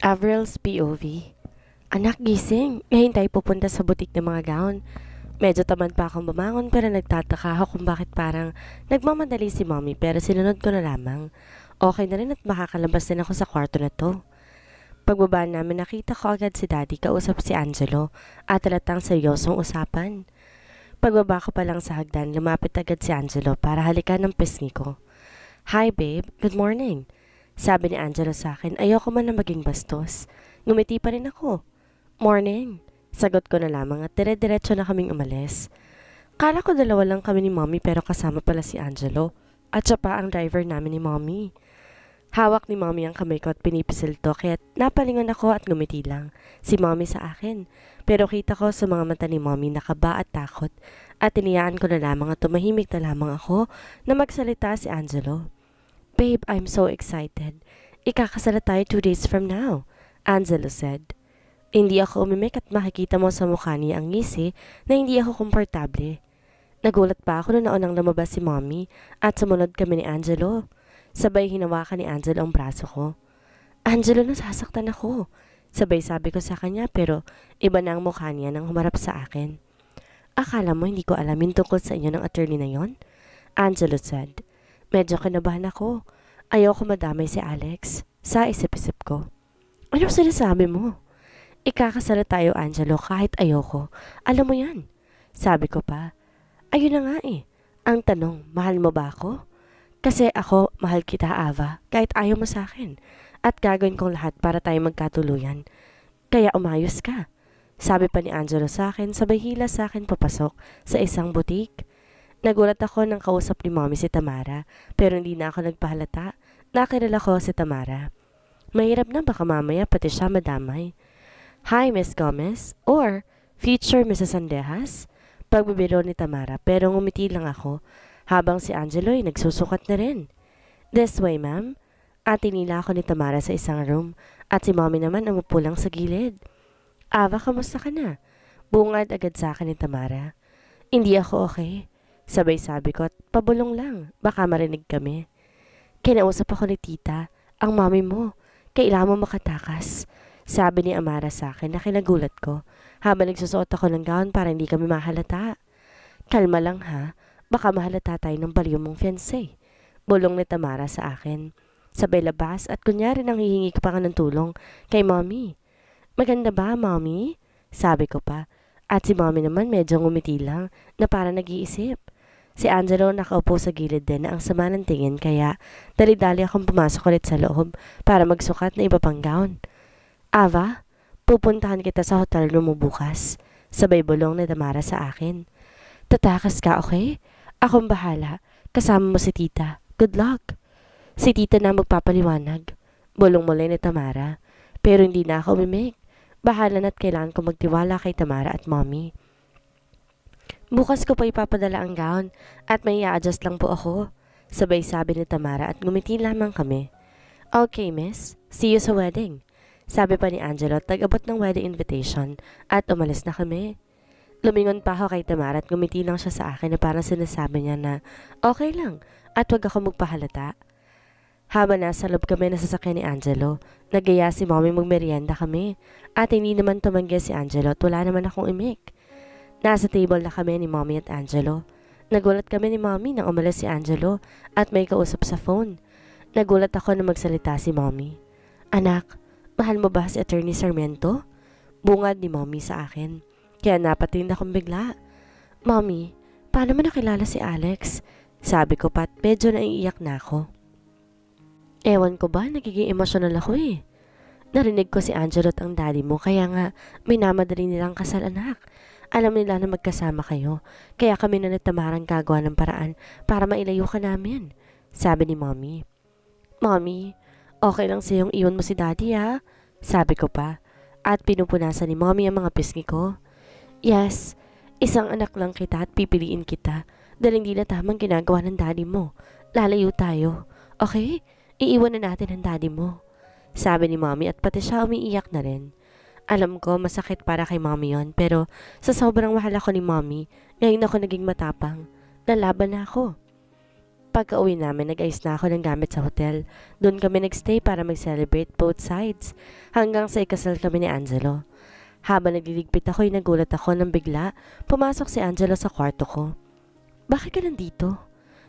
Avril's POV. Anak, gising. Ngayon tayo pupunta sa butik ng mga gown. Medyo tamad pa akong bumangon pero nagtataka ako kung bakit parang nagmamadali si mommy pero sinunod ko na lamang. Okay na rin at makakalabas din ako sa kwarto na to. Pagbaba namin nakita ko agad si daddy kausap si Angelo at talatang seryosong usapan. Pagbaba ko pa lang sa hagdan, lumapit agad si Angelo para halikan ng pisngi ko. Hi babe, good morning. Sabi ni Angelo sa akin, ayoko man na maging bastos. Ngumiti pa rin ako. Morning. Sagot ko na lamang at dire-diretso na kaming umalis. Kala ko dalawa lang kami ni mommy pero kasama pala si Angelo. At siya pa ang driver namin ni mommy. Hawak ni mommy ang kamay ko at pinipisil to kaya napalingon ako at ngumiti lang. Si mommy sa akin. Pero kita ko sa mga mata ni mommy na kaba at takot. At tiniyaan ko na lamang at tumahimik na lamang ako na magsalita si Angelo. Babe, I'm so excited. Ikakasala tayo 2 days from now, Angelo said. Hindi ako umimik at makikita mo sa mukha niya ang ngisi na hindi ako komportable. Nagulat pa ako na naunang lumabas si mommy at sumunod kami ni Angelo. Sabay hinawakan ni Angelo ang braso ko. Angelo, nasasaktan ako. Sabay sabi ko sa kanya pero iba na ang mukha niya nang humarap sa akin. Akala mo hindi ko alam yung tungkol sa inyo ng attorney na yon? Angelo said. Medyo kinabahan ako. Ayoko madamay si Alex. Sa isip-isip ko. Ano sinasabi mo? Ikakasala tayo, Angelo, kahit ayoko. Alam mo yan. Sabi ko pa. Ayun na nga eh. Ang tanong, mahal mo ba ako? Kasi ako, mahal kita, Ava, kahit ayaw mo sa akin. At gagawin kong lahat para tayo magkatuluyan. Kaya umayos ka. Sabi pa ni Angelo sa akin, sabay hila sa akin papasok sa isang butik. Nagulat ako nang kausap ni mommy si Tamara, pero hindi na ako nagpahalata. Nakilala ko si Tamara. Mahirap na baka mamaya pati siya madamay. Hi, Miss Gomez, or future Mrs. Sandejas? Pagbibiro ni Tamara, pero ngumiti lang ako, habang si Angelo ay nagsusukat na rin. This way, ma'am. At tinila ako ni Tamara sa isang room, at si mommy naman umupo lang sa gilid. Ava, kamusta ka na? Bungad agad sa akin ni Tamara. Hindi ako okay. Sabay sabi ko at pabulong lang, baka marinig kami. Kinausap ako ni tita, ang mami mo, kailangan mo makatakas. Sabi ni Amara sa akin na kinagulat ko habang nagsusuot ako ng gown para hindi kami mahalata. Kalma lang ha, baka mahalata tayo ng baliw mong fiancé. Bulong ni Tamara sa akin. Sabay labas at kunyari nang hihingi ko pa nga ng tulong kay mommy. Maganda ba, mommy? Sabi ko pa. At si mommy naman medyo ngumiti lang na para nag-iisip. Si Angelo nakaupo sa gilid din na ang sama ng tingin kaya dali-dali akong pumasok ulit sa loob para magsukat na iba pang gown. Ava, pupuntahan kita sa hotel room mo bukas. Sabay bulong ni Tamara sa akin. Tatakas ka, okay? Akong bahala. Kasama mo si tita. Good luck. Si tita na magpapaliwanag. Bulong muli ni Tamara. Pero hindi na ako umimik. Bahala na't kailangan ko magtiwala kay Tamara at mommy. Bukas ko pa ipapadala ang gown at may i-adjust lang po ako. Sabay sabi ni Tamara at ngumiti lamang kami. Okay, miss. See you sa wedding. Sabi pa ni Angelo at nag-abot ng wedding invitation at umalis na kami. Lumingon pa ako kay Tamara at ngumiti lang siya sa akin na parang sinasabi niya na okay lang at wag ako magpahalata. Habang nasa loob kami na sasakyan ni Angelo, nagaya si mommy magmerienda kami at hindi naman tumanggi si Angelo at wala naman akong imik. Nasa table na kami ni mommy at Angelo. Nagulat kami ni mommy nang umalis si Angelo at may kausap sa phone. Nagulat ako na magsalita si mommy. Anak, mahal mo ba si Attorney Sarmiento? Bungad ni mommy sa akin. Kaya napatingin akong bigla. Mommy, paano mo nakilala si Alex? Sabi ko pa at medyo naiiyak na ako. Ewan ko ba, nagiging emosyonal ako eh. Narinig ko si Angelo at ang daddy mo kaya nga minamadali nilang kasal anak. Alam nila na magkasama kayo, kaya kami na natamarang gagawa ng paraan para mailayo ka namin. Sabi ni mommy. Mommy, okay lang sa'yong iwan mo si daddy ha? Sabi ko pa. At pinupunasan ni mommy ang mga pisngi ko. Yes, isang anak lang kita at pipiliin kita dahil hindi na tamang ginagawa ng daddy mo. Lalayo tayo. Okay? Iiwan na natin ang daddy mo. Sabi ni mommy at pati siya umiiyak na rin. Alam ko masakit para kay mommy yon pero sa sobrang mahal ako ni mommy, ngayon ako naging matapang. Lalaban na ako. Pagka-uwi namin, nag-ayos na ako ng gamit sa hotel. Doon kami nagstay para mag-celebrate both sides. Hanggang sa ikasal kami ni Angelo. Habang nagliligpit ako, nagulat ako nang bigla pumasok si Angelo sa kwarto ko. Bakit ka nandito?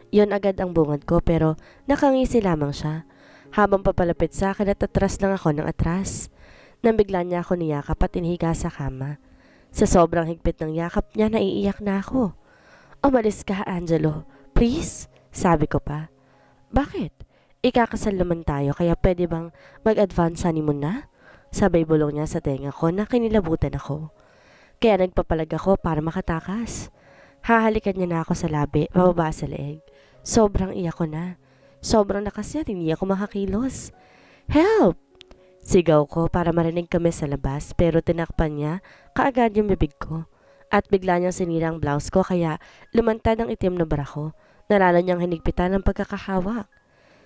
Yon agad ang bungad ko pero nakangisi lamang siya. Habang papalapit sa akin at atras lang ako ng atras. Nang bigla niya ako niyakap at inhiga sa kama. Sa sobrang higpit ng yakap niya, naiiyak na ako. Umalis ka, Angelo. Please? Sabi ko pa. Bakit? Ikakasal naman tayo kaya pwede bang mag-advance honeymoon na? Sabay bulong niya sa tenga ko na kinilabutan ako. Kaya nagpapalag ako para makatakas. Hahalikan niya na ako sa labi, bababa sa leeg. Sobrang iyak ko na. Sobrang lakas niya, hindi ako makakilos. Help! Sigaw ko para marinig kami sa labas pero tinakpan niya kaagad yung bibig ko. At bigla niyang sinira ang blouse ko kaya lumantad ang itim na bra ko. Nalala niyang hinigpitan ng pagkakahawak.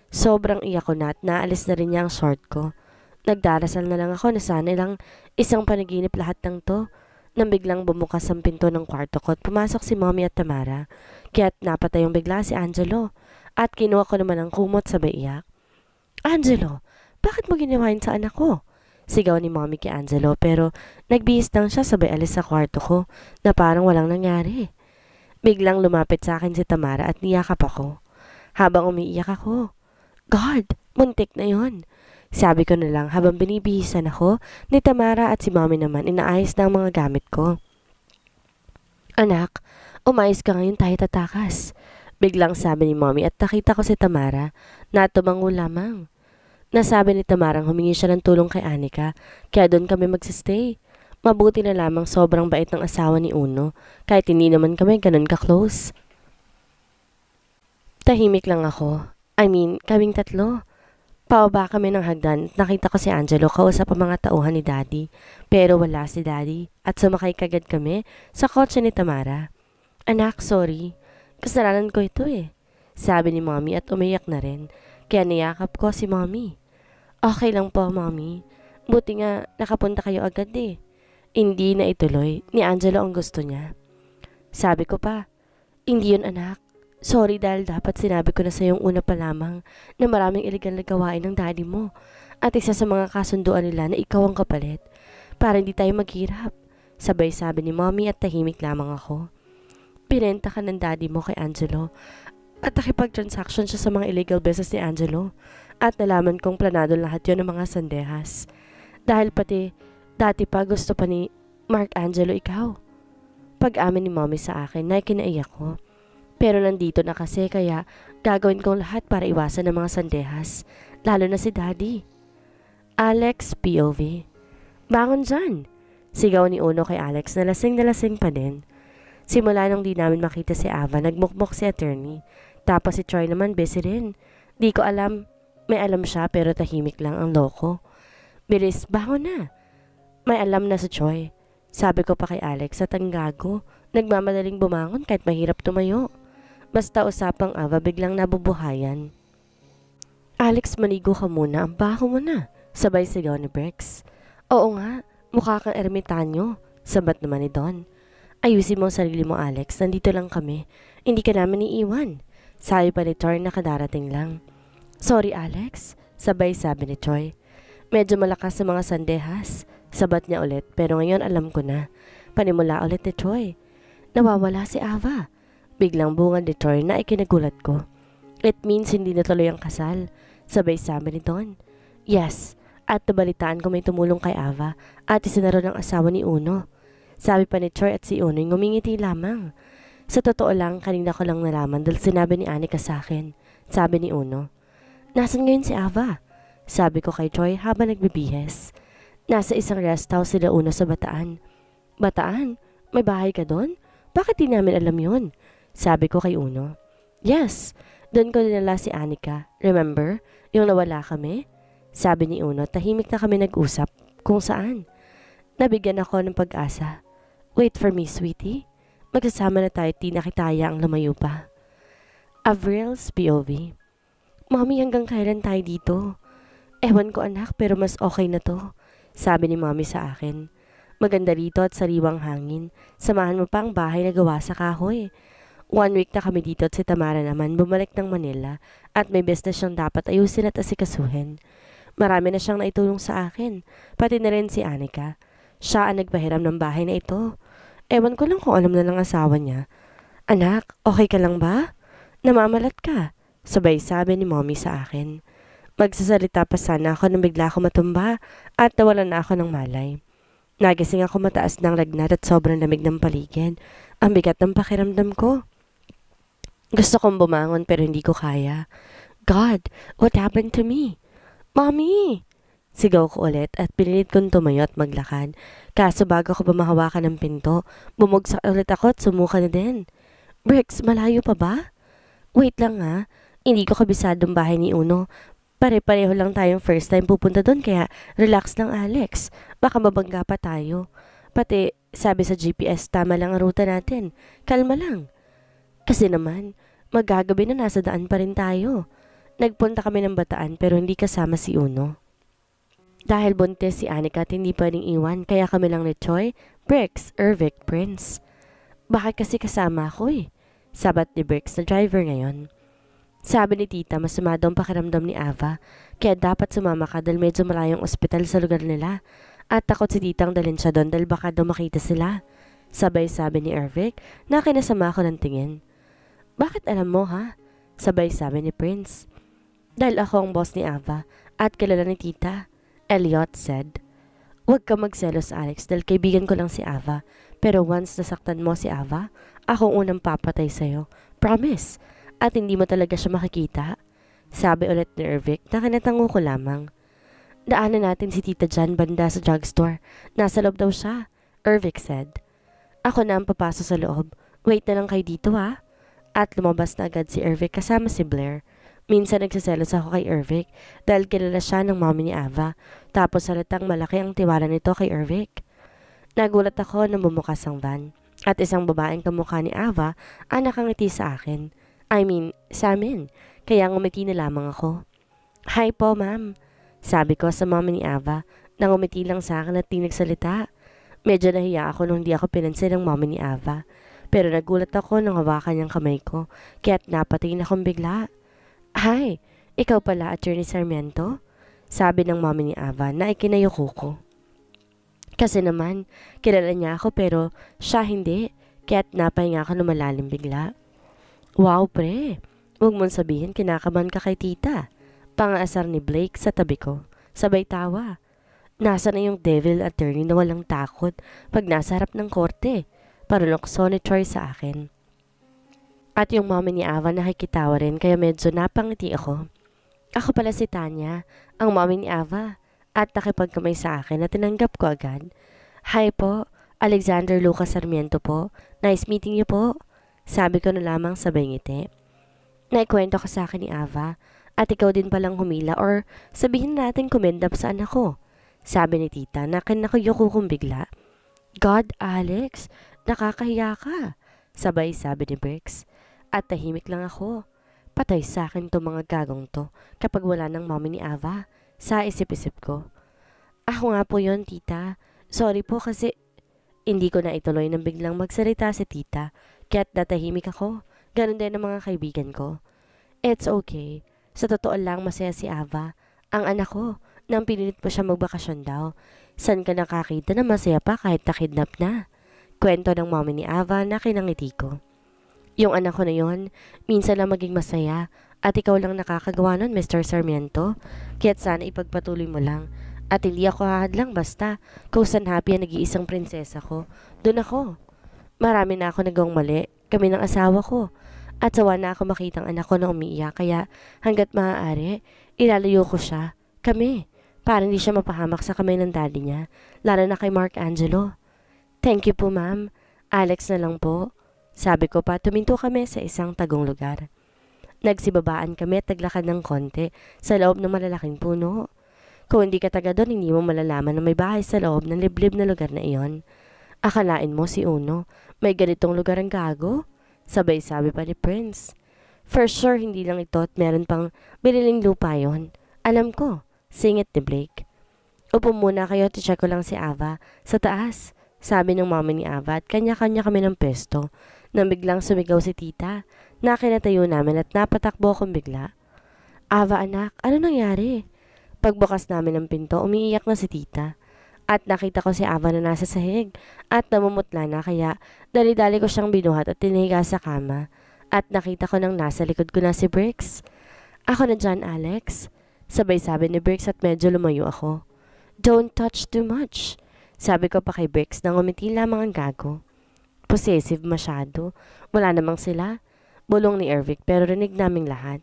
Sobrang iyak ko na at naalis na rin niya ang short ko. Nagdarasal na lang ako na sana lang isang panaginip lahat ng to. Nang biglang bumukas ang pinto ng kwarto ko at pumasok si Mommy at Tamara. Kaya't napatayong bigla si Angelo. At kinuha ko naman ang kumot sabay iyak. Angelo, bakit mo ginawa yun sa anak ko? Sigaw ni Mommy kay Angelo pero nagbihis lang siya sabay alis sa kwarto ko na parang walang nangyari. Biglang lumapit sa akin si Tamara at niyakap ako. Habang umiiyak ako. God, muntik na yon. Sabi ko na lang habang binibihisan ako ni Tamara at si Mommy naman inaayos na ang mga gamit ko. Anak, umayos ka ngayon tayo tatakas. Biglang sabi ni Mommy at nakita ko si Tamara na tumango lamang. Nasabi ni Tamarang humingi siya ng tulong kay Anika kaya doon kami magsistay. Mabuti na lamang sobrang bait ng asawa ni Uno, kahit hindi naman kami ganun ka-close. Tahimik lang ako. Kaming tatlo. Pababa kami ng hagdan at nakita ko si Angelo kausap ang mga tauhan ni Daddy. Pero wala si Daddy at sumakay kagad kami sa kotse ni Tamara. Anak, sorry. Kasalanan ko ito eh. Sabi ni Mommy at umiyak na rin. Kaya niyakap ko si Mommy. Okay lang po, Mommy. Buti nga nakapunta kayo agad eh. Hindi na ituloy ni Angelo ang gusto niya. Sabi ko pa, hindi yun anak. Sorry dahil dapat sinabi ko na sa iyong una pa lamang na maraming iligal na gawain ng daddy mo. At isa sa mga kasunduan nila na ikaw ang kapalit para hindi tayo maghirap. Sabay sabi ni Mommy at tahimik lamang ako. Pinenta ka ng daddy mo kay Angelo at nakipag-transaction siya sa mga illegal business ni Angelo. At nalaman kong planado lahat yon ng mga sandehas. Dahil dati pa gusto pa ni Mark Angelo ikaw. Pag-amin ni Mommy sa akin na kinaiyak ko. Pero nandito na kasi kaya gagawin kong lahat para iwasan ng mga sandehas. Lalo na si Daddy. Alex POV. Bangon dyan! Sigaw ni Uno kay Alex na lasing pa din. Simula nang di namin makita si Ava, nagmukmok si attorney. Tapos si Troy naman busy rin. Di ko alam, may alam siya pero tahimik lang ang loko. Bilis, bangon na! May alam na si Troy. Sabi ko pa kay Alex at ang gago, nagmamadaling bumangon kahit mahirap tumayo. Basta usapang Ava biglang nabubuhayan. Alex, manigo ka muna, ang baho mo na. Sabay sigaw ni Brex. Oo nga, mukha kang ermitanyo. Sabat naman ni Don. Ayusin mo ang sarili mo Alex, nandito lang kami. Hindi ka namin iiwan. Sabi pa ni Troy na kadarating lang. Sorry Alex, sabay sabi ni Troy. Medyo malakas sa mga sandehas. Sabat niya ulit pero ngayon alam ko na. Panimula ulit ni Troy. Nawawala si Ava. Biglang bungad ni Troy na ikinagulat ko. It means hindi natuloy ang kasal. Sabay sabi ni Don. Yes, at nabalitaan ko may tumulong kay Ava at isinaro ng asawa ni Uno. Sabi pa ni Troy at si Uno ngumingiti lamang. Sa totoo lang, kanina ko lang nalaman dahil sinabi ni Anika sa akin. Sabi ni Uno. Nasaan ngayon si Ava? Sabi ko kay Troy habang nagbibihes. Nasa isang rest house sila Uno sa Bataan. Bataan? May bahay ka doon? Bakit di namin alam yun? Sabi ko kay Uno. Yes, doon ko dinala si Anika. Remember? Yung nawala kami? Sabi ni Uno, tahimik na kami nag-usap. Kung saan? Nabigyan ako ng pag-asa. Wait for me, sweetie. Magsasama na tayo, di nakitaya ang lumayo pa. Avril's POV. Mommy, hanggang kailan tayo dito? Ewan ko anak, pero mas okay na to. Sabi ni Mommy sa akin. Maganda rito at sariwang hangin. Samahan mo pa ang bahay na gawa sa kahoy. 1 week na kami dito at si Tamara naman bumalik ng Manila at may business siyang dapat ayusin at asikasuhin. Marami na siyang naitulong sa akin, pati na rin si Anika. Siya ang nagpahiram ng bahay na ito. Ewan ko lang kung alam na ng asawa niya. Anak, okay ka lang ba? Namamalat ka, sabay sabi ni Mommy sa akin. Magsasalita pa sana ako nang bigla ako matumba at nawalan na ako ng malay. Nagising ako mataas ng lagnat at sobrang lamig ng paligid. Ang bigat ng pakiramdam ko. Gusto kong bumangon pero hindi ko kaya. God, what happened to me? Mommy! Sigaw ko ulit at pinilit kong tumayo at maglakad. Kaso bago ko pa mahawakan ng pinto, bumagsak ulit ako at sumuka na din. Bricks, malayo pa ba? Wait lang ha, hindi ko kabisadong bahay ni Uno. Pare-pareho lang tayong first time pupunta doon kaya relax lang Alex. Baka mabangga pa tayo. Pati sabi sa GPS tama lang ang ruta natin. Kalma lang. Kasi naman, magagabi na nasa daan pa rin tayo. Nagpunta kami ng Bataan pero hindi kasama si Uno. Dahil buntis si Anika at hindi pwedeng iwan kaya kami lang ni Choi, Bricks, Ervic, Prince. Bakit kasi kasama ako eh? Sabat ni Bricks na driver ngayon. Sabi ni tita masama daw ang pakiramdam ni Ava kaya dapat sumama ka dahil medyo malayong ospital sa lugar nila at takot si titang dalhin siya doon dahil baka daw makita sila. Sabay sabi ni Ervic na kinasama ko ng tingin. Bakit alam mo ha? Sabay sabi ni Prince. Dahil ako ang boss ni Ava at kilala ni tita, Elliot said. Huwag ka magselos Alex dahil kaibigan ko lang si Ava pero once nasaktan mo si Ava, akong unang papatay sa'yo. Promise. At hindi mo talaga siya makikita. Sabi ulit ni Ervic na kinatango ko lamang. Daanan natin si Tita Jan banda sa drugstore. Nasa loob daw siya, Ervic said. Ako na ang papasok sa loob. Wait na lang kayo dito ha. At lumabas na agad si Ervic kasama si Blair. Minsan nagsiselos ako kay Ervic dahil kilala siya ng mommy ni Ava. Tapos halatang malaki ang tiwala nito kay Ervic. Nagulat ako nang bumukas ang van. At isang babaeng kamukha ni Ava ang nakangiti sa akin. Sa amin. Kaya ngumiti na lamang ako. Hi po, ma'am. Sabi ko sa mama ni Ava. Nangumiti lang sa akin at di nagsalita. Medyo nahiya ako nung di ako pinansin ng mama ni Ava. Pero nagulat ako nang hawakan niyang kamay ko. Kaya't napatingin akong bigla. Hi, ikaw pala Attorney Sarmiento? Sabi ng mama ni Ava na ikinayuko ko. Kasi naman, kilala niya ako pero siya hindi. Kaya't napahinga ako na malalim bigla. Wow, pre. Huwag mong sabihin kinakabahan ka kay tita. Pangaasar ni Blake sa tabi ko. Sabay tawa. Nasa na yung devil attorney na walang takot pag nasa harap ng korte. Parulokso ni Troy sa akin. At yung mama ni Ava nakikitawa rin kaya medyo napangiti ako. Ako pala si Tanya, ang mama ni Ava. At nakipagkamay sa akin at tinanggap ko agad. Hi po, Alexander Lucas Sarmiento po. Nice meeting you po. Sabi ko na lamang sabay ngiti. Naikwento ko sa akin ni Ava at ikaw din palang humila or sabihin natin kumendap sa anak ko. Sabi ni tita na kinakayoko kong bigla. God, Alex, nakakahiya ka. Sabay sabi ni Bricks. At tahimik lang ako. Patay sa akin to mga gagong to kapag wala ng mommy ni Ava. Sa isip-isip ko. Ako nga po yon tita. Sorry po kasi hindi ko na ituloy nang biglang magsalita si tita. Kaya't natahimik ako. Ganon din ang mga kaibigan ko. It's okay. Sa totoo lang masaya si Ava. Ang anak ko, nang pinilit po siya magbakasyon daw. San ka nakakita na masaya pa kahit nakidnap na? Kwento ng mommy ni Ava na kinangiti ko. Yung anak ko na yon, minsan lang maging masaya. At ikaw lang nakakagawa nun, Mr. Sarmiento. Kaya't sana ipagpatuloy mo lang. At hindi ako hahadlang basta. Kung saan happy ang nag-iisang prinsesa ko, doon ako. Marami na ako nagawang mali, kami ng asawa ko. At sawa na ako makitang anak ko na umiiyak kaya hanggat maaari, ilalayo ko siya. Kami, para hindi siya mapahamak sa kamay ng daddy niya, lalo na kay Mark Angelo. Thank you po ma'am, Alex na lang po. Sabi ko pa tuminto kami sa isang tagong lugar. Nagsibabaan kami at naglakad ng konti sa loob ng malalaking puno. Kung hindi ka taga doon, hindi mo malalaman na may bahay sa loob ng liblib na lugar na iyon. Akalain mo si Uno, may ganitong lugar ang gago? Sabay sabi pa ni Prince. For sure, hindi lang ito at meron pang bililing lupa yon. Alam ko, singit ni Blake. Upo muna kayo at check ko lang si Ava. Sa taas, sabi ng mama ni Ava at kanya-kanya kami ng pesto. Nang biglang sumigaw si tita, na kinatayo namin at napatakbo akong bigla. Ava anak, ano nangyari? Pagbukas namin ng pinto, umiiyak na si tita. At nakita ko si Ava na nasa sahig at namumutla na kaya dali-dali ko siyang binuhat at tinihiga sa kama. At nakita ko nang nasa likod ko na si Bricks. Ako na dyan, Alex. Sabay sabi ni Bricks at medyo lumayo ako. Don't touch too much. Sabi ko pa kay Bricks nang umiti lamang ang gago. Possessive masyado. Wala namang sila. Bulong ni Ervic pero rinig naming lahat.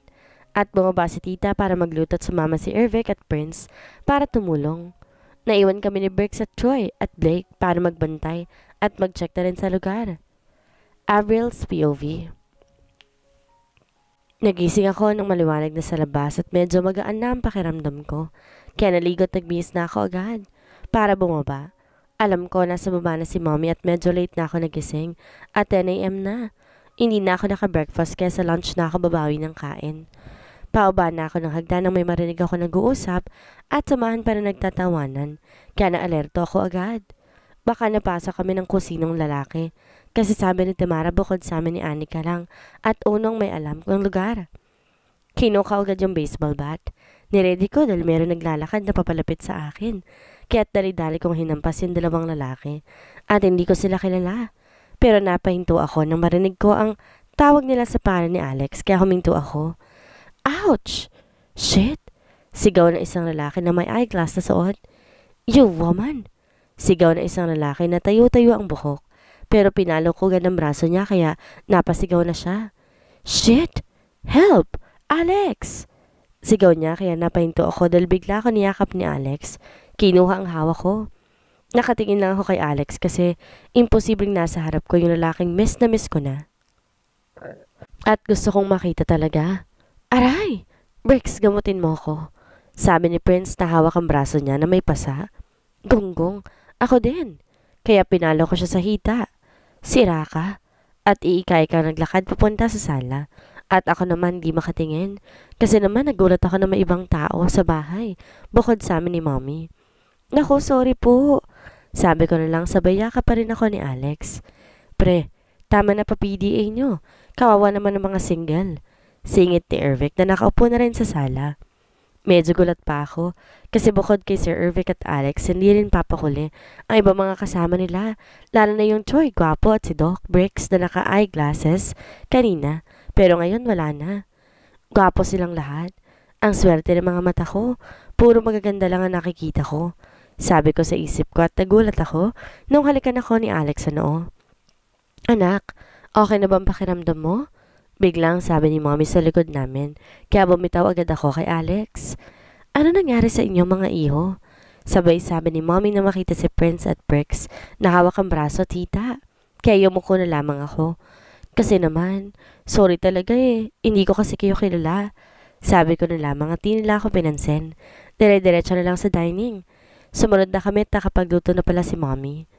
At bumaba si tita para magluto at sumama si Ervic at Prince para tumulong. Naiwan kami ni Bricks at Troy at Blake para magbantay at mag-check na rin sa lugar. Avril's POV. Nagising ako nang maliwanag na sa labas at medyo magaan na ang pakiramdam ko. Kaya naligot nagbihis na ako agad para bumaba. Alam ko nasa baba na si mommy at medyo late na ako nagising at 10 a.m. na. Hindi na ako naka-breakfast kaya sa lunch na ako babawi ng kain. Paubaba na ako ng hagdan nang may marinig ako nag-uusap at samahan pa na nagtatawanan. Kaya naalerto ako agad. Baka napasa kami ng kusinong lalaki. Kasi sabi ni Tamara bukod sa amin ni Anika lang at unong may alam kung lugar. Kinuha agad yung baseball bat. Niready ko dahil meron naglalakad na papalapit sa akin. Kaya't dali-dali kong hinampas yung dalawang lalaki. At hindi ko sila kilala. Pero napahinto ako nang marinig ko ang tawag nila sa pangalan ni Alex kaya huminto ako. Ouch! Shit! Sigaw na isang lalaki na may eyeglass na suot. You woman! Sigaw na isang lalaki na tayo-tayo ang buhok. Pero pinalo ko agad ang braso niya kaya napasigaw na siya. Shit! Help! Alex! Sigaw niya kaya napahinto ako dahil bigla ko niyakap ni Alex. Kinuha ang hawak ko. Nakatingin lang ako kay Alex kasi imposibleng nasa harap ko yung lalaking miss na miss ko na. At gusto kong makita talaga. Aray! Bricks, gamutin mo ko. Sabi ni Prince na hawak ang braso niya na may pasa. Gonggong, ako din. Kaya pinalo ko siya sa hita. Sira ka. At iikay ka naglakad papunta sa sala. At ako naman di makatingin. Kasi naman nagulat ako na may ibang tao sa bahay. Bukod sa amin ni mommy. Naku, sorry po. Sabi ko na lang sabay yaka pa rin ako ni Alex. Pre, tama na pa PDA nyo. Kawawa naman ng mga single. Singit ni Ervic na nakaupo na rin sa sala. Medyo gulat pa ako kasi bukod kay Sir Ervic at Alex, hindi rin papakuli ang iba mga kasama nila, lalo na yung Troy, Guapo at si Doc Bricks na naka-eyeglasses kanina, pero ngayon wala na. Guapo silang lahat. Ang swerte ng mga mata ko, puro magaganda lang ang nakikita ko. Sabi ko sa isip ko at nagulat ako nung halikan ako ni Alex sa noo. Anak, okay na bang pakiramdam mo? Biglang sabi ni mommy sa likod namin, kaya bumitaw agad ako kay Alex. Ano nangyari sa inyo mga iho? Sabay sabi ni mommy na makita si Prince at Bricks na hawak ang braso tita. Kaya yumuko na lamang ako. Kasi naman, sorry talaga hindi ko kasi kayo kilala. Sabi ko na lamang at di nila ako pinansin. Dire-diretso na lang sa dining. Sumunod na kami at nakapagluto na pala si mommy.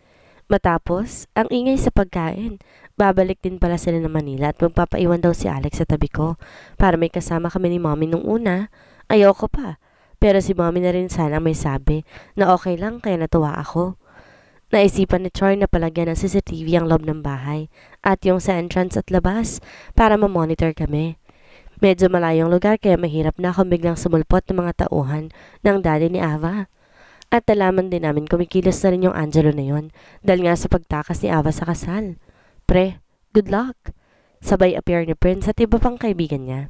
Matapos, ang ingay sa pagkain. Babalik din pala sila ng Manila at magpapaiwan daw si Alex sa tabi ko para may kasama kami ni mommy nung una. Ayoko pa. Pero si mommy na rin sana may sabi na okay lang kaya natuwa ako. Naisipan ni Troy na palagyan ng CCTV ang loob ng bahay at yung sa entrance at labas para ma-monitor kami. Medyo malayong lugar kaya mahirap na akong biglang sumulpot ng mga tauhan ng daddy ni Ava. At nalaman din namin kumikilos na rin yung Angelo na yon dahil nga sa pagtakas ni Ava sa kasal. Pre, good luck! Sabay appear ni Prince at iba pang kaibigan niya.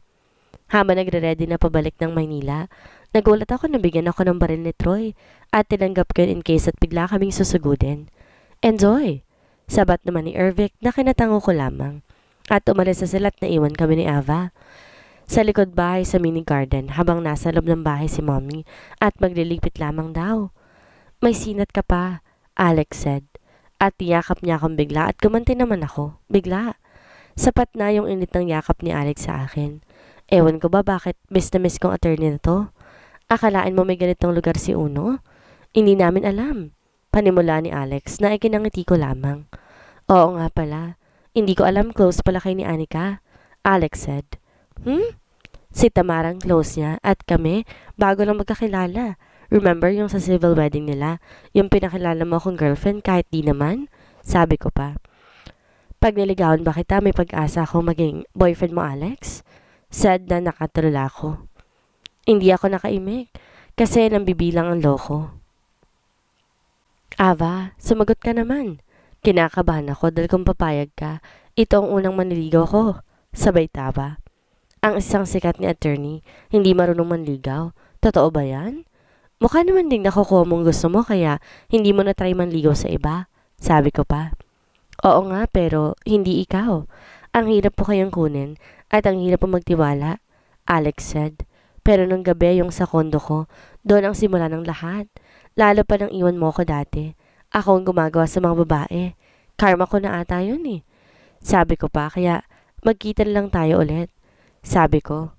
Habang nagre-ready na pabalik ng Maynila, nagulat ako na bigyan ako ng baril ni Troy at tinanggap ko yun in case at bigla kaming susugudin. Enjoy! Sabat naman ni Ervic na kinatango ko lamang. At umalis na sila at naiwan kami ni Ava. Sa likod bahay sa mini garden habang nasa loob ng bahay si mommy at magliligpit lamang daw. May sinat ka pa, Alex said. At yakap niya akong bigla at gumanti naman ako, bigla. Sapat na yung init ng yakap ni Alex sa akin. Ewan ko ba bakit miss na miss kong attorney na to? Akalaan mo may ganitong lugar si Uno? Hindi namin alam. Panimula ni Alex na ikinangiti ko lamang. Oo nga pala. Hindi ko alam close pala kay ni Anika, Alex said. Si Tamarang close niya at kami bago lang magkakilala. Remember yung sa civil wedding nila? Yung pinakilala mo akong girlfriend kahit di naman? Sabi ko pa. Pag niligawan ba kita, may pag-asa akong maging boyfriend mo, Alex? Sad na nakatulala ako. Hindi ako nakaimik kasi nambibilang ang loko. Ava, sumagot ka naman. Kinakabahan ako dahil kung papayag ka, ito ang unang manliligaw ko. Sabay taba. Ang isang sikat ni attorney, hindi marunong manligaw. Totoo ba yan? Mukha naman ding nakukuha mong gusto mo kaya hindi mo na try manligaw sa iba. Sabi ko pa. Oo nga pero hindi ikaw. Ang hirap po kayong kunin at ang hirap po magtiwala. Alex said. Pero nung gabi yung sa kondo ko, doon ang simula ng lahat. Lalo pa nang iwan mo ko dati. Ako ang gumagawa sa mga babae. Karma ko na ata yun eh. Sabi ko pa kaya magkita lang tayo ulit. Sabi ko,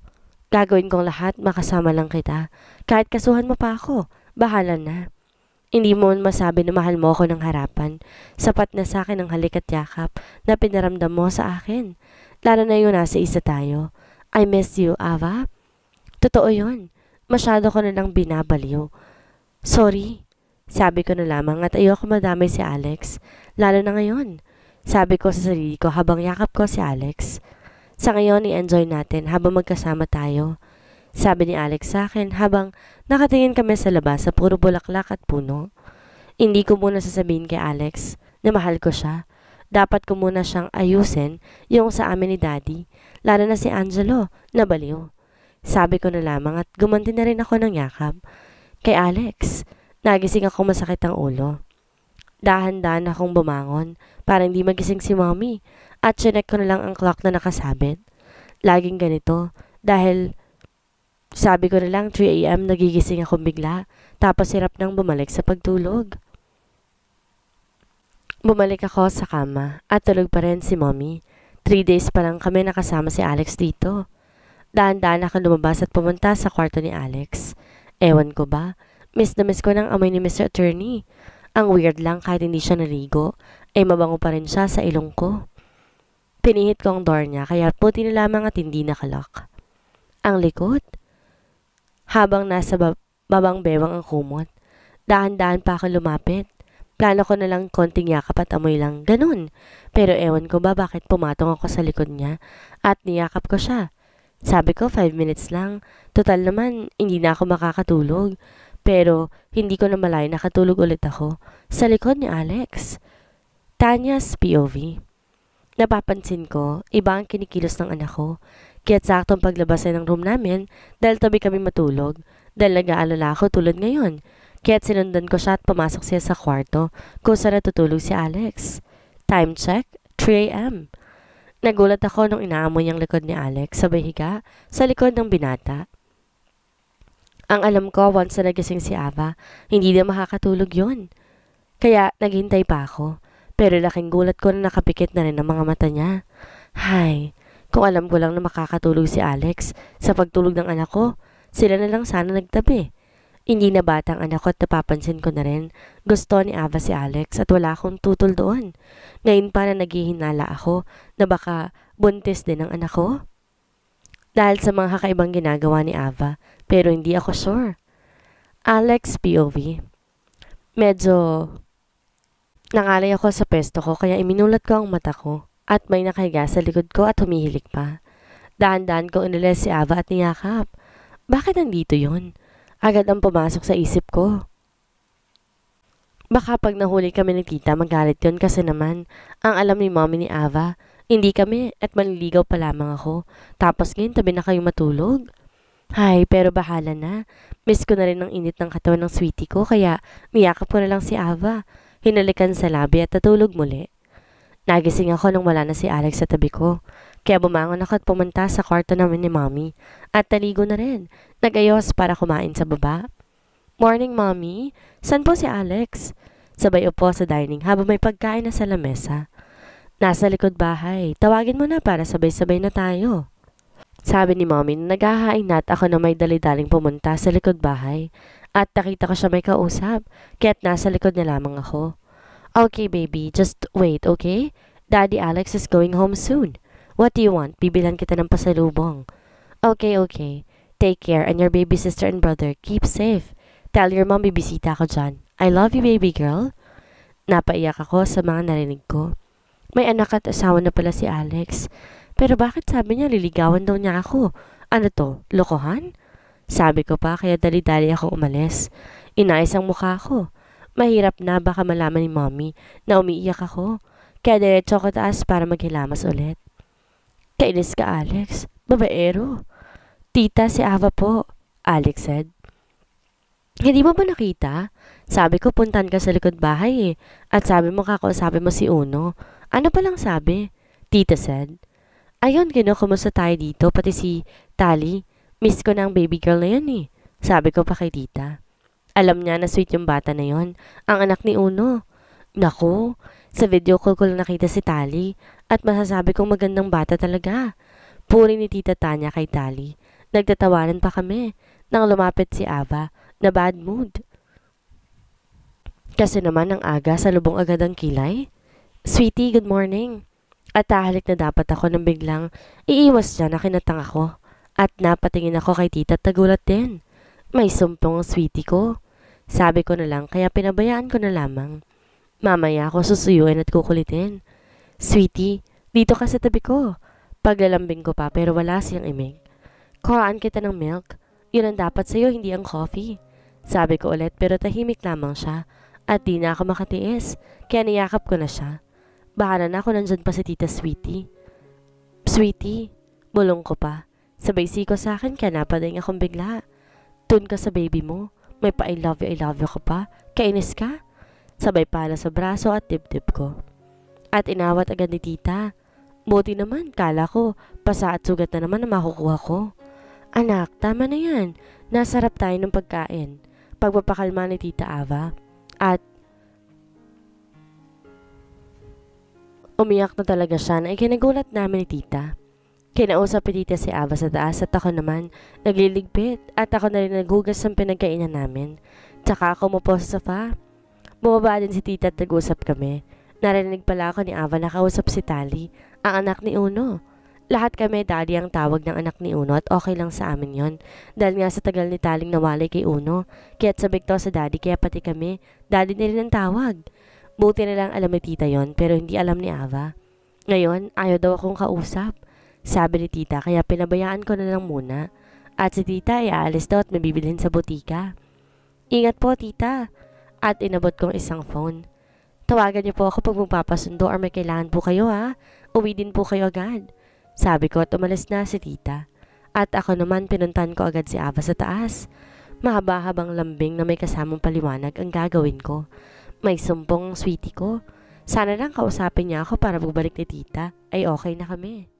gagawin kong lahat makasama lang kita. Kahit kasuhan mo pa ako, bahala na. Hindi mo masabi na mahal mo ako ng harapan. Sapat na sa akin ang halik at yakap na pinaramdam mo sa akin. Lalo na yung nasa isa tayo. I miss you, Ava. Totoo yun. Masyado ko na lang binabaliw. Sorry. Sabi ko na lamang at ayoko madamay si Alex. Lalo na ngayon. Sabi ko sa sarili ko habang yakap ko si Alex. Sa ngayon, i-enjoy natin habang magkasama tayo. Sabi ni Alex sa akin habang nakatingin kami sa labas sa puro bulaklak at puno. Hindi ko muna sasabihin kay Alex na mahal ko siya. Dapat ko muna siyang ayusin yung sa amin ni Daddy, lalo na si Angelo, na baliw. Sabi ko na lamang at gumanti na rin ako ng yakap. Kay Alex, nagising ako masakit ang ulo. Dahan-dahan akong bumangon para hindi magising si Mommy at chinek ko na lang ang clock na nakasabit. Laging ganito dahil sabi ko na lang 3 a.m. nagigising akong bigla tapos hirap nang bumalik sa pagtulog. Bumalik ako sa kama at tulog pa rin si Mommy. 3 days pa lang kami nakasama si Alex dito. Dahan-dahan ako lumabas at pumunta sa kwarto ni Alex. Ewan ko ba, miss na miss ko ng amoy ni Mr. Attorney. Ang weird lang kahit hindi siya naligo, mabango pa ring siya sa ilong ko. Pinihit ko ang door niya kaya puti na lamang at hindi nakalock. Ang likod? Habang nasa babang bewang ang kumot, dahan-dahan pa ako lumapit. Plano ko na lang konting yakap at amoy lang, ganun. Pero ewan ko ba bakit pumatong ako sa likod niya at niyakap ko siya. Sabi ko 5 minutes lang, total naman hindi na ako makakatulog. Pero hindi ko na malay nakatulog ulit ako sa likod ni Alex. Tanya's POV. Napapansin ko, iba ang kinikilos ng anak ko. Kaya't saktong paglabas ng room namin dahil tabi kami matulog. Dahil nag-aalala ako tulad ngayon. Kaya't sinundan ko siya at pumasok siya sa kwarto kung saan natutulog si Alex. Time check, 3 a.m. Nagulat ako nung inaamoy ang likod ni Alex sabay higa sa likod ng binata. Ang alam ko, once na nagising si Ava, hindi na makakatulog yun. Kaya naghintay pa ako. Pero laking gulat ko na nakapikit na rin ang mga mata niya. Hay, kung alam ko lang na makakatulog si Alex sa pagtulog ng anak ko, sila na lang sana nagtabi. Hindi na bata ang anak ko at napapansin ko na rin. Gusto ni Ava si Alex at wala akong tutol doon. Ngayon pa na naghihinala ako na baka buntis din ang anak ko. Dahil sa mga kakaibang ginagawa ni Ava, pero hindi ako sure. Alex POV. Medyo nangalay ako sa pesto ko kaya iminulat ko ang mata ko at may nakahiga sa likod ko at humihilik pa. Dahan-dahan ko inalis si Ava at niyakap. Bakit nandito yun? Agad ang pumasok sa isip ko. Baka pag nahuli kami ni tita magalit yun kasi naman ang alam ni mommy ni Ava. Hindi kami at manliligaw pa lamang ako. Tapos ngayon tabi na kayo matulog. Hay, pero bahala na. Miss ko na rin ang init ng katawan ng sweetie ko kaya niyakap ko na lang si Ava. Hinalikan sa labi at natulog muli. Nagising ako nung wala na si Alex sa tabi ko. Kaya bumangon ako at pumunta sa kwarto namin ni Mommy. At naligo na rin. Nag-ayos para kumain sa baba. Morning, Mommy. San po si Alex? Sabay upo sa dining habang may pagkain na sa lamesa. Nasa likod bahay. Tawagin mo na para sabay-sabay na tayo. Sabi ni Mommy na naghahain na at ako na may dali-daling pumunta sa likod bahay. At nakita ko siya may kausap. Kaya't nasa likod na lamang ako. Okay, baby. Just wait, okay? Daddy Alex is going home soon. What do you want? Bibilan kita ng pasalubong. Okay, okay. Take care and your baby sister and brother. Keep safe. Tell your mom bibisita ako dyan. I love you, baby girl. Napaiyak ako sa mga narinig ko. May anak at asawa na pala si Alex. Pero bakit sabi niya liligawan daw niya ako? Ano to, lokohan? Sabi ko pa kaya dali-dali ako umalis. Inayos ang mukha ko. Mahirap na baka malaman ni mommy na umiiyak ako. Kaya diretso ko taas para maghilamas ulit. Kainis ka, Alex. Babaero. Tita, si Ava po, Alex said. Hindi mo ba nakita? Sabi ko puntan ka sa likod bahay eh. At sabi mo kakausapin mo si Uno. Ano palang sabi? Tita said. Ayun, kinukumusta tayo dito, pati si Tali. Miss ko na ang baby girl na yun eh. Sabi ko pa kay tita. Alam niya na sweet yung bata na yon, ang anak ni Uno. Naku, sa video call ko lang nakita si Tali at masasabi kong magandang bata talaga. Puri ni Tita Tanya kay Tali. Nagtatawanan pa kami nang lumapit si Ava na bad mood. Kasi naman ang aga sa lubong agad ang kilay. Sweetie, good morning. At tahalik na dapat ako nang biglang iiwas siya na kinatang ako. At napatingin ako kay tita at nagulat din. May sumpong ang sweetie ko. Sabi ko na lang kaya pinabayaan ko na lamang. Mamaya ako susuyuin at kukulitin. Sweetie, dito ka sa tabi ko. Paglalambing ko pa pero wala siyang imig. Kuhaan kita ng milk. Yun ang dapat sa'yo, hindi ang coffee. Sabi ko ulit pero tahimik lamang siya. At di na ako makatiis. Kaya niyakap ko na siya. Baka na ako nandyan pa si tita Sweetie. Sweetie, bulong ko pa. Sabay siko sa akin kaya napadayang akong bigla. Tun ka sa baby mo. May pa I love you ka pa. Kainis ka? Sabay pala sa braso at dibdib ko. At inawat agad ni tita. Buti naman, kala ko, pasa at sugat na naman na makukuha ko. Anak, tama na yan. Nasarap tayo ng pagkain. Pagpapakalma ni tita Ava. At umiyak na talaga siya na ikinagulat namin ni tita. Kinausap ni tita si Ava sa taas at ako naman nagliligpit at ako na rin naghugas ng pinagkainan namin. Tsaka ako umupo sa sofa. Bumaba din si tita at nag-usap kami. Narinig pala ako ni Ava na kausap si Tali, ang anak ni Uno. Lahat kami Daddy ang tawag ng anak ni Uno at okay lang sa amin yon. Dahil nga sa tagal ni Taling nawalay kay Uno, kaya't sabik to sa Daddy kaya pati kami, Daddy na rin ang tawag. Buti na lang alam ni tita yon pero hindi alam ni Ava. Ngayon, ayaw daw akong kausap. Sabi ni tita kaya pinabayaan ko na lang muna. At si tita ay aalis daw at may bibilhin sa butika. Ingat po tita. At inabot kong isang phone. Tawagan niyo po ako pag magpapasundo or may kailangan po kayo ha. Uwi din po kayo agad. Sabi ko at umalis na si tita. At ako naman pinuntan ko agad si Ava sa taas. Mahaba-habang lambing na may kasamang paliwanag ang gagawin ko. May sumpong sweetie ko. Sana lang kausapin niya ako para magbalik ni tita ay okay na kami.